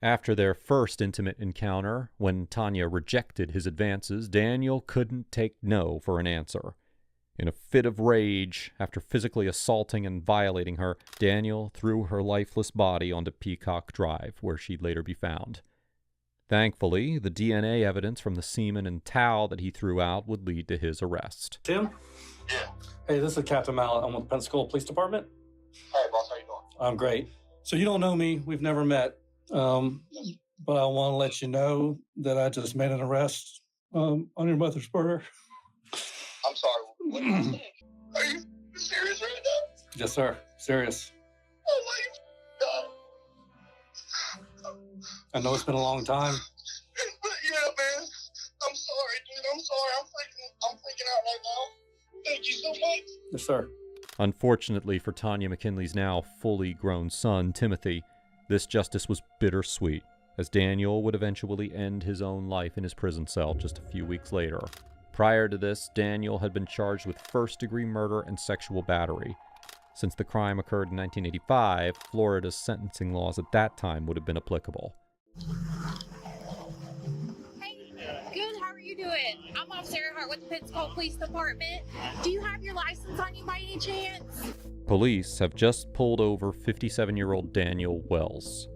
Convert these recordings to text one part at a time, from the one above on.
After their first intimate encounter, when Tonya rejected his advances, Daniel couldn't take no for an answer. In a fit of rage, after physically assaulting and violating her, Daniel threw her lifeless body onto Peacock Drive, where she'd later be found. Thankfully, the DNA evidence from the semen and towel that he threw out would lead to his arrest. Tim? Yeah. Hey, this is Captain Mallet. I'm with the Pensacola Police Department. Hey, boss, how you doing? I'm great. So you don't know me. We've never met. But I want to let you know that I just made an arrest on your mother's murder. I'm sorry. What are you saying? Are you serious right now? Yes, sir. Serious. Oh, my God. I know it's been a long time. Yeah, man. I'm sorry, dude. I'm sorry. I'm freaking out right now. Thank you so much. Yes, sir. Unfortunately for Tonya McKinley's now fully grown son, Timothy, this justice was bittersweet, as Daniel would eventually end his own life in his prison cell just a few weeks later. Prior to this, Daniel had been charged with first-degree murder and sexual battery. Since the crime occurred in 1985, Florida's sentencing laws at that time would have been applicable. Hey, good, how are you doing? I'm Officer Earhart with the Pensacola Police Department. Do you have your license on you by any chance? Police have just pulled over 57-year-old Daniel Wells.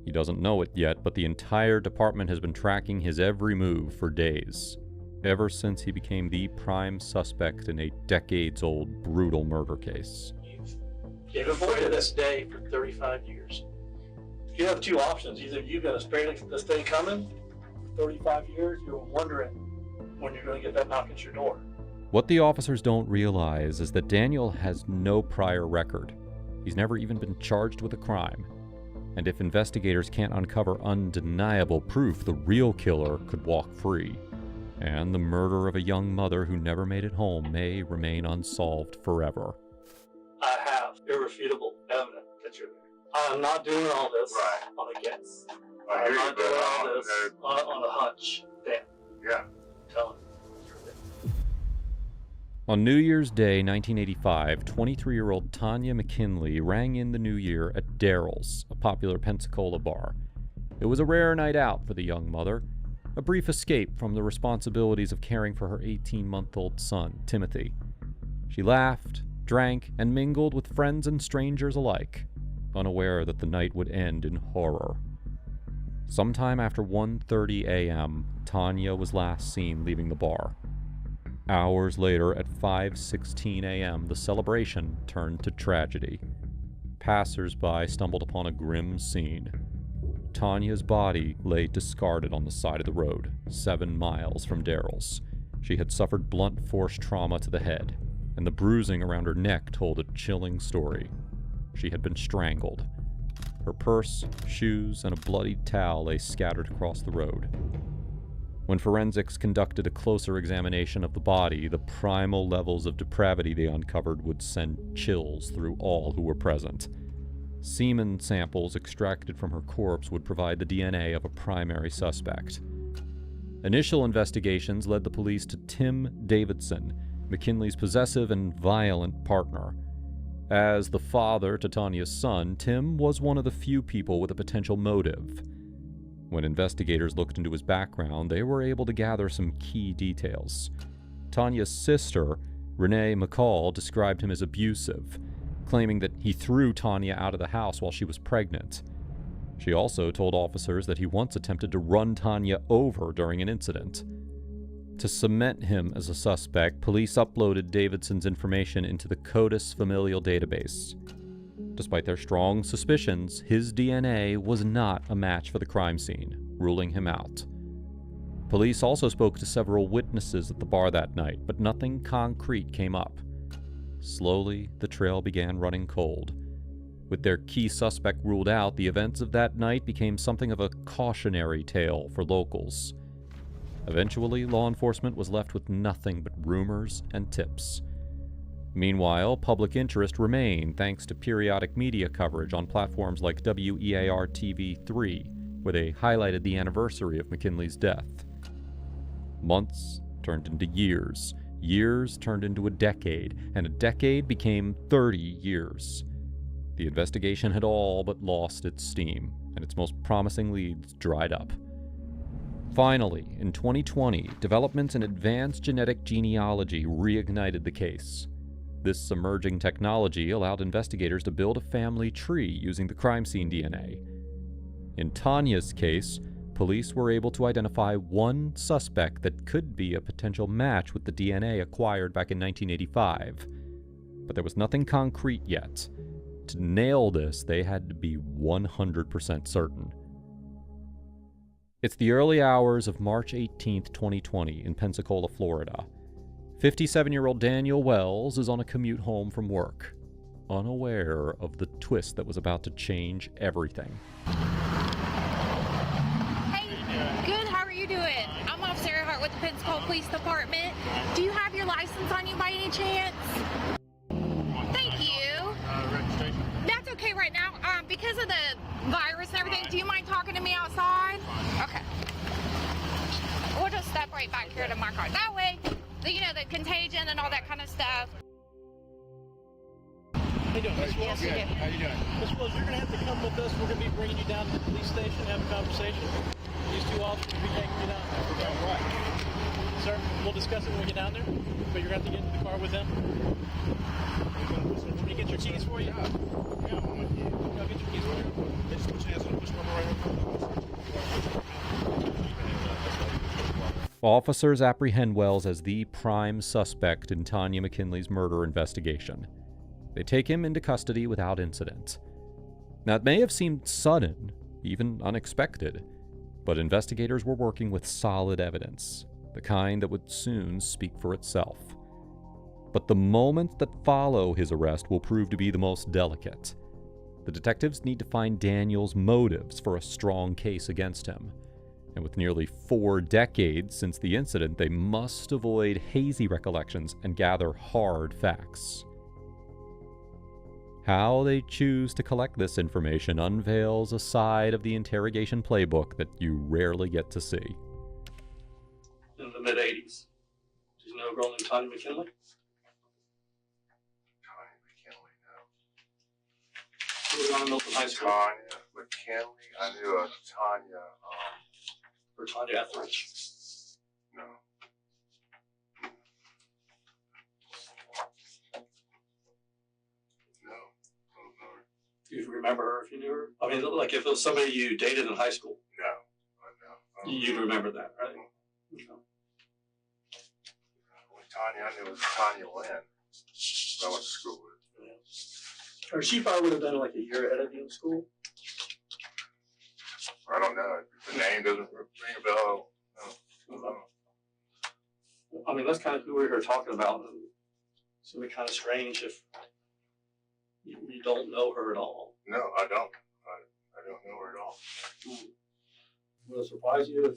He doesn't know it yet, but the entire department has been tracking his every move for days, ever since he became the prime suspect in a decades-old brutal murder case. You've avoided this day for 35 years. You have two options. Either you're going to stay this day coming for 35 years, you're wondering when you're going to get that knock at your door. What the officers don't realize is that Daniel has no prior record. He's never even been charged with a crime. And if investigators can't uncover undeniable proof, the real killer could walk free. And the murder of a young mother who never made it home may remain unsolved forever. I have irrefutable evidence that you're there. I'm not doing all this on a guess. I'm not doing all this on a hunch. Dan. Yeah. Tell him. On New Year's Day, 1985, 23-year-old Tonya McKinley rang in the new year at Daryl's, a popular Pensacola bar. It was a rare night out for the young mother, a brief escape from the responsibilities of caring for her 18-month-old son, Timothy. She laughed, drank, and mingled with friends and strangers alike, unaware that the night would end in horror. Sometime after 1:30 a.m., Tonya was last seen leaving the bar. Hours later, at 5:16 a.m., the celebration turned to tragedy. Passers-by stumbled upon a grim scene. Tonya's body lay discarded on the side of the road, 7 miles from Daryl's. She had suffered blunt force trauma to the head, and the bruising around her neck told a chilling story. She had been strangled. Her purse, shoes, and a bloodied towel lay scattered across the road. When forensics conducted a closer examination of the body, the primal levels of depravity they uncovered would send chills through all who were present. Semen samples extracted from her corpse would provide the DNA of a primary suspect. Initial investigations led the police to Tim Davidson, McKinley's possessive and violent partner. As the father to Tonya's son, Tim was one of the few people with a potential motive. When investigators looked into his background, they were able to gather some key details. Tonya's sister, Renee McCall, described him as abusive, claiming that he threw Tonya out of the house while she was pregnant. She also told officers that he once attempted to run Tonya over during an incident. To cement him as a suspect, police uploaded Davidson's information into the CODIS familial database. Despite their strong suspicions, his DNA was not a match for the crime scene, ruling him out. Police also spoke to several witnesses at the bar that night, but nothing concrete came up. Slowly, the trail began running cold. With their key suspect ruled out, the events of that night became something of a cautionary tale for locals. Eventually, law enforcement was left with nothing but rumors and tips. Meanwhile, public interest remained thanks to periodic media coverage on platforms like WEAR TV3, where they highlighted the anniversary of McKinley's death. Months turned into years, years turned into a decade, and a decade became 30 years. The investigation had all but lost its steam, and its most promising leads dried up. Finally, in 2020, developments in advanced genetic genealogy reignited the case. This emerging technology allowed investigators to build a family tree using the crime scene DNA. In Tonya's case, police were able to identify one suspect that could be a potential match with the DNA acquired back in 1985. But there was nothing concrete yet. To nail this, they had to be 100% certain. It's the early hours of March 18, 2020, in Pensacola, Florida. 57-year-old Daniel Wells is on a commute home from work, unaware of the twist that was about to change everything. Good, how are you doing? I'm Officer Earhart with the Pensacola Police Department. Do you have your license on you by any chance? Thank you. Registration? That's okay right now. Because of the virus and everything, do you mind talking to me outside? Okay. We'll just step right back here to my car. That way, you know, the contagion and all that kind of stuff. How you doing, Miss Wills? Yes, you do. How you doing? Miss Wills, you're going to have to come with us. We're going to be bringing you down to the police station and have a conversation. These two officers will be taking you down there. Okay, right. Sir, we'll discuss it when we get down there, but you're going to have to get into the car with them. Let me get your keys for you. Yeah, I'm with you. I'll get your keys for you. Just put your hands on this number right here. Officers apprehend Wells as the prime suspect in Tonya McKinley's murder investigation. They take him into custody without incident. Now, it may have seemed sudden, even unexpected, but investigators were working with solid evidence, the kind that would soon speak for itself. But the moments that follow his arrest will prove to be the most delicate. The detectives need to find Daniel's motives for a strong case against him. And with nearly 4 decades since the incident, they must avoid hazy recollections and gather hard facts. How they choose to collect this information unveils a side of the interrogation playbook that you rarely get to see. In the mid-'80s. Do you know a girl named Tonya McKinley? Tonya McKinley, no. Who was on Milton High School? Tonya McKinley, I knew a Tonya, Or Tonya Ethridge? no. No, I don't know her. Do you remember her if you knew her? I mean, like if it was somebody you dated in high school, No, I know. you'd remember that, right? Okay. Only Tonya I knew was Tonya Lynn. I went to school with. Yeah. Or she probably would have been like a year ahead of you in school. I don't know. The name doesn't ring a bell. No. I mean, that's kind of who we're here talking about. And it's going to be kind of strange if you don't know her at all. No, I don't. I don't know her at all. Would it surprise you if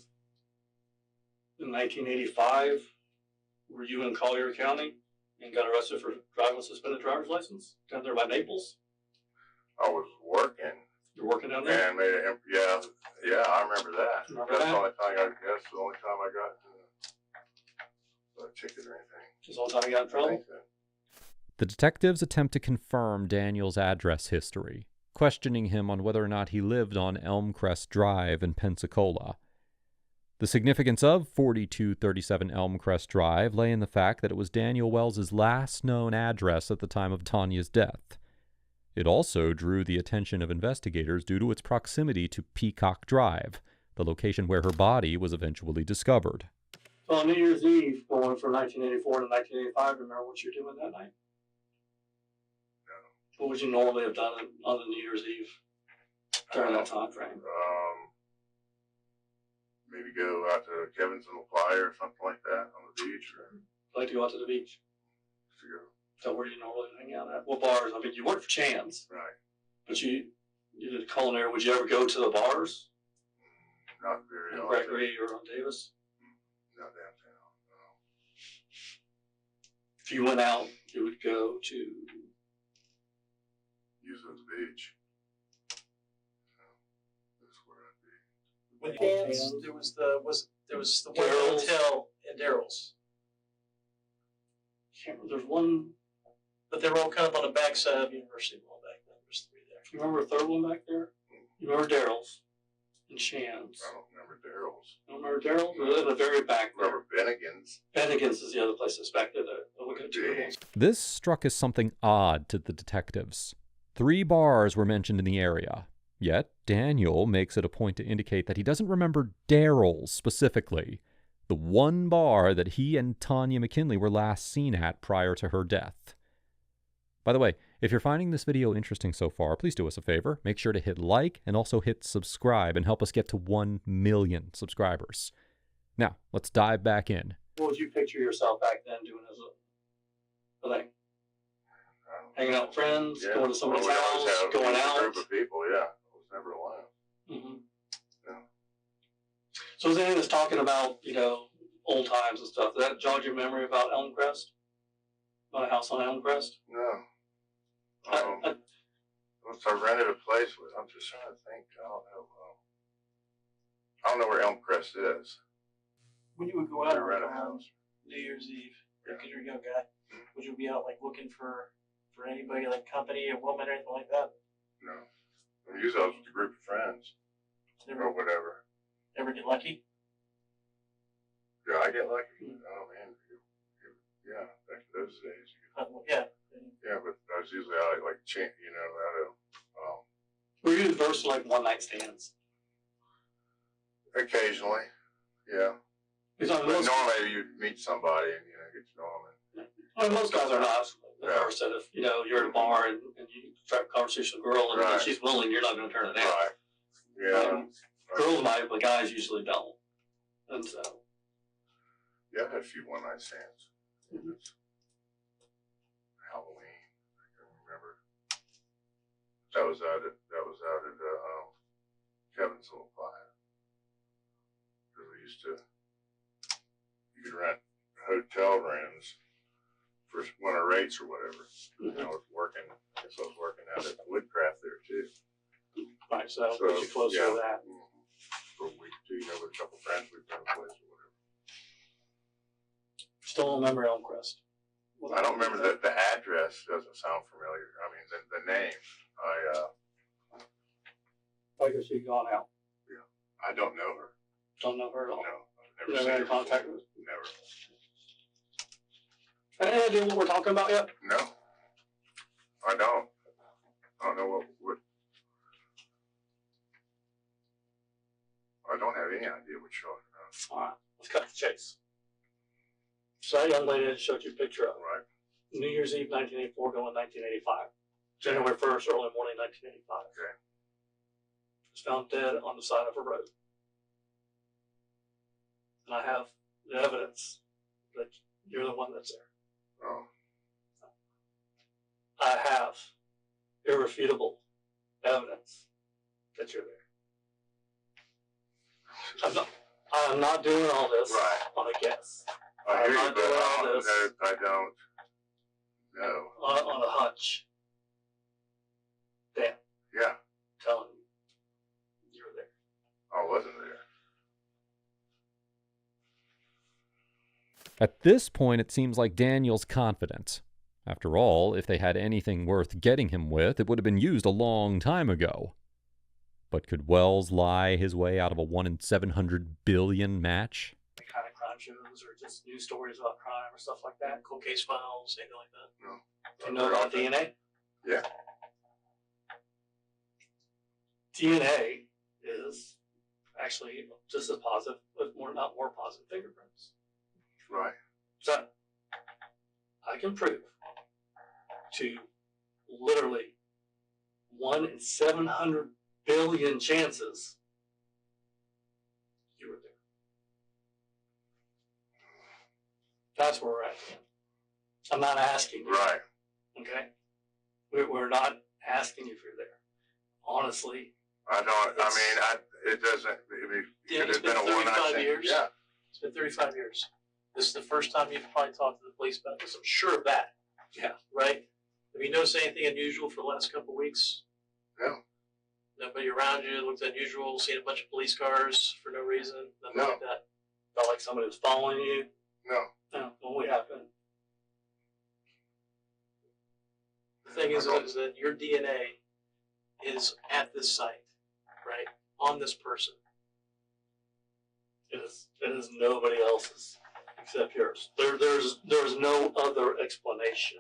in 1985 were you in Collier County and got arrested for driving a suspended driver's license down there by Naples? I was working. You're working down there? And made a, yeah, I remember that. Remember That's that? the only time that's the only time I got a ticket or anything. Just all the time you got in I trouble? think so. The detectives attempt to confirm Daniel's address history, questioning him on whether or not he lived on Elmcrest Drive in Pensacola. The significance of 4237 Elmcrest Drive lay in the fact that it was Daniel Wells's last known address at the time of Tonya's death. It also drew the attention of investigators due to its proximity to Peacock Drive, the location where her body was eventually discovered. So on New Year's Eve, going from 1984 to 1985, remember what you were doing that night? No. What would you normally have done on the New Year's Eve during that time frame? Maybe go out to Kevin's and apply or something like that on the beach or Like to go out to the beach? to go. So where do you normally hang out at? What bars? I mean, you worked for Chan's, Right. but you did culinary. Would you ever go to the bars? Not very In often. Gregory or on Davis? Not downtown. No. If you went out, you would go to. Usually the beach. That's where I'd be. With Dan's, there was the one Daryl's. hotel in Daryl's, There's one. but they were all kind of on the backside of University Mall back then. There's 3 there. You remember a third one back there? You remember Daryl's and Shan's? I don't remember Daryl's. You don't remember Daryl's? They're in the very back I remember there. Bennigan's. Bennigan's is the other place that's back there. Look at two ones. This struck as something odd to the detectives. 3 bars were mentioned in the area, yet Daniel makes it a point to indicate that he doesn't remember Daryl's specifically, the one bar that he and Tonya McKinley were last seen at prior to her death. By the way, if you're finding this video interesting so far, please do us a favor. Make sure to hit like and also hit subscribe and help us get to 1 million subscribers. Now, let's dive back in. What would you picture yourself back then doing as a thing? Hanging out with friends, Yeah. going to somebody's Well, we always house, have going a out. group of people, yeah. I was never alone. Mm-hmm. Yeah. So is anything that's talking about, old times and stuff, does that jog your memory about Elmcrest? About a house on Elmcrest? No. I- Once I rented a place, I'm just trying to think. I don't know where Elmcrest is. When you would go I out rent a on house. New Year's Eve, Yeah. because you're a young guy, would you be out like looking for anybody, like company, a woman, or anything like that? No. Usually I was with a group of friends or Never, whatever. ever get lucky? Yeah, I get lucky. Oh, man. Yeah, back in those days. Yeah. Yeah, but I was usually out like Were you adverse to like one night stands? occasionally. Yeah. Because But normally you'd meet somebody and, get to know them. most guys are not adverse that if, you're at a bar and you strike a conversation with a girl and Right. she's willing, you're not going to turn it down. Right. Yeah. Girls might, but guys usually don't. And so. Yeah, I had a few one-night stands. It's Halloween. I can remember. That was out at Kevin's little fire. Because we used to, you could rent hotel rooms for winter rates or whatever. I was working out at Woodcraft there too. Right, so that'll put you closer yeah. to that. For a week or two, with a couple friends, we'd rent a place or whatever. Still don't remember Elmcrest. I don't remember the address. Doesn't sound familiar. I mean, the name. I guess you've gone out. I don't know her. Don't know her at all. No, I've You never never seen had her. contact with Never. Any idea what we're talking about yet? No, I don't. I don't know what. I don't have any idea what you're talking about. All right, let's cut the chase. So that young lady that showed you a picture of, Right. New Year's Eve 1984 going 1985. January 1st, early morning 1985. Okay. Was found dead on the side of a road. And I have the evidence that you're the one that's there. Oh, I have irrefutable evidence that you're there. I'm not doing all this Right. on a guess. I hear I'm you, not but doing all I don't this. know. I don't know. On a hunch. Dan, Yeah, telling you, you're there. I wasn't there. At this point, it seems like Daniel's confident. After all, if they had anything worth getting him with, it would have been used a long time ago. But could Wells lie his way out of a 1 in 700 billion match? The kind of crime shows or just news stories about crime or stuff like that, cold case files, anything like that. No. Do you know about DNA? Yeah. DNA is actually just as positive, but not more positive fingerprints. Right. So I can prove to literally 1 in 700 billion chances you were there. That's where we're at. I'm not asking you. Right. Okay? We're not asking you if you're there. Honestly. I don't. It doesn't. Yeah, It's it's been been a one 35 night years. Yeah. It's been 35 years. This is the first time you've probably talked to the police about this. I'm sure of that. Yeah. Right? Have you noticed anything unusual for the last couple of weeks? No. Nobody around you looked unusual, seen a bunch of police cars for no reason, nothing No. like that. Felt like somebody was following you. No. No, what would happen? The thing is that your DNA is at this site. on this person. It is nobody else's except yours. There's no other explanation.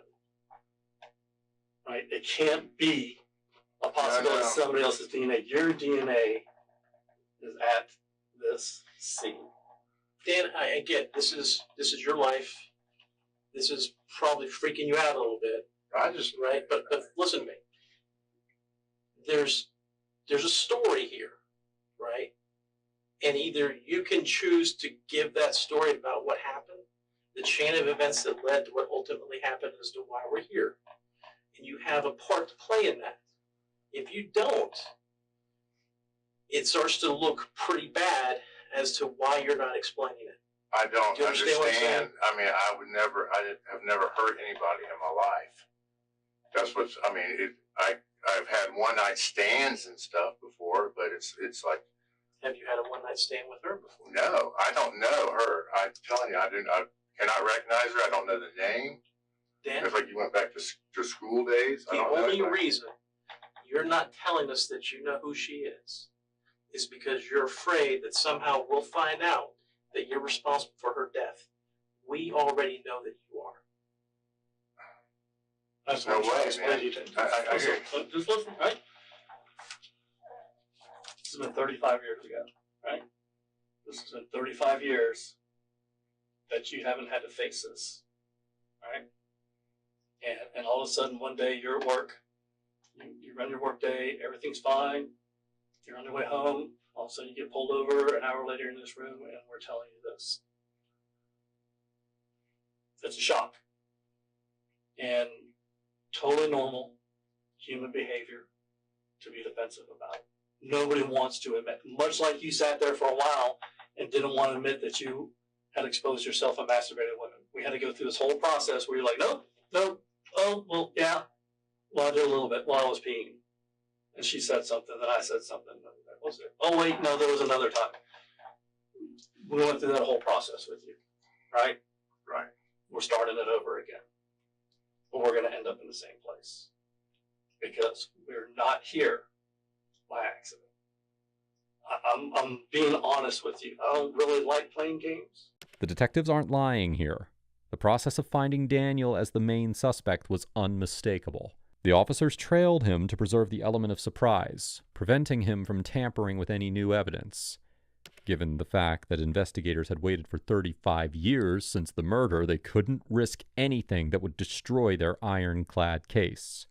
Right? It can't be a possibility of somebody else's DNA. Your DNA is at this scene. Dan, I get this is your life. This is probably freaking you out a little bit. Right? But listen to me. There's a story here, right? And either you can choose to give that story about what happened, the chain of events that led to what ultimately happened as to why we're here. And you have a part to play in that. If you don't, it starts to look pretty bad as to why you're not explaining it. I don't Do you understand what I'm saying? understand. I mean, I have never hurt anybody in my life. That's what's, I mean, I've had one-night stands and stuff before, but it's like. Have you had a one-night stand with her before? No, I don't know her. I'm telling you, I cannot recognize her. I don't know the name. Dan? It's like you went back to school days. The only reason you're not telling us that you know who she is because you're afraid that somehow we'll find out that you're responsible for her death. We already know that you are. That's No what I'm way, trying to explain man. to you. I hear you. Just listen, right? This has been 35 years ago, right? This has been 35 years that you haven't had to face this, right? And all of a sudden, one day you're at work, you run your work day, everything's fine, you're on your way home, all of a sudden you get pulled over an hour later in this room and we're telling you this. It's a shock. And totally normal human behavior to be defensive about it. Nobody wants to admit, much like you sat there for a while and didn't want to admit that you had exposed yourself and masturbated women. We had to go through this whole process where you're like, nope, oh, well, yeah. Well, I did a little bit while I was peeing. And she said something, then I said something. That was it. Oh, wait, no, there was another time. We went through that whole process with you, right? Right. We're starting it over again. But we're going to end up in the same place because we're not here by accident. I'm being honest with you. I don't really like playing games. The detectives aren't lying here. The process of finding Daniel as the main suspect was unmistakable. The officers trailed him to preserve the element of surprise, preventing him from tampering with any new evidence. Given the fact that investigators had waited for 35 years since the murder, they couldn't risk anything that would destroy their ironclad case.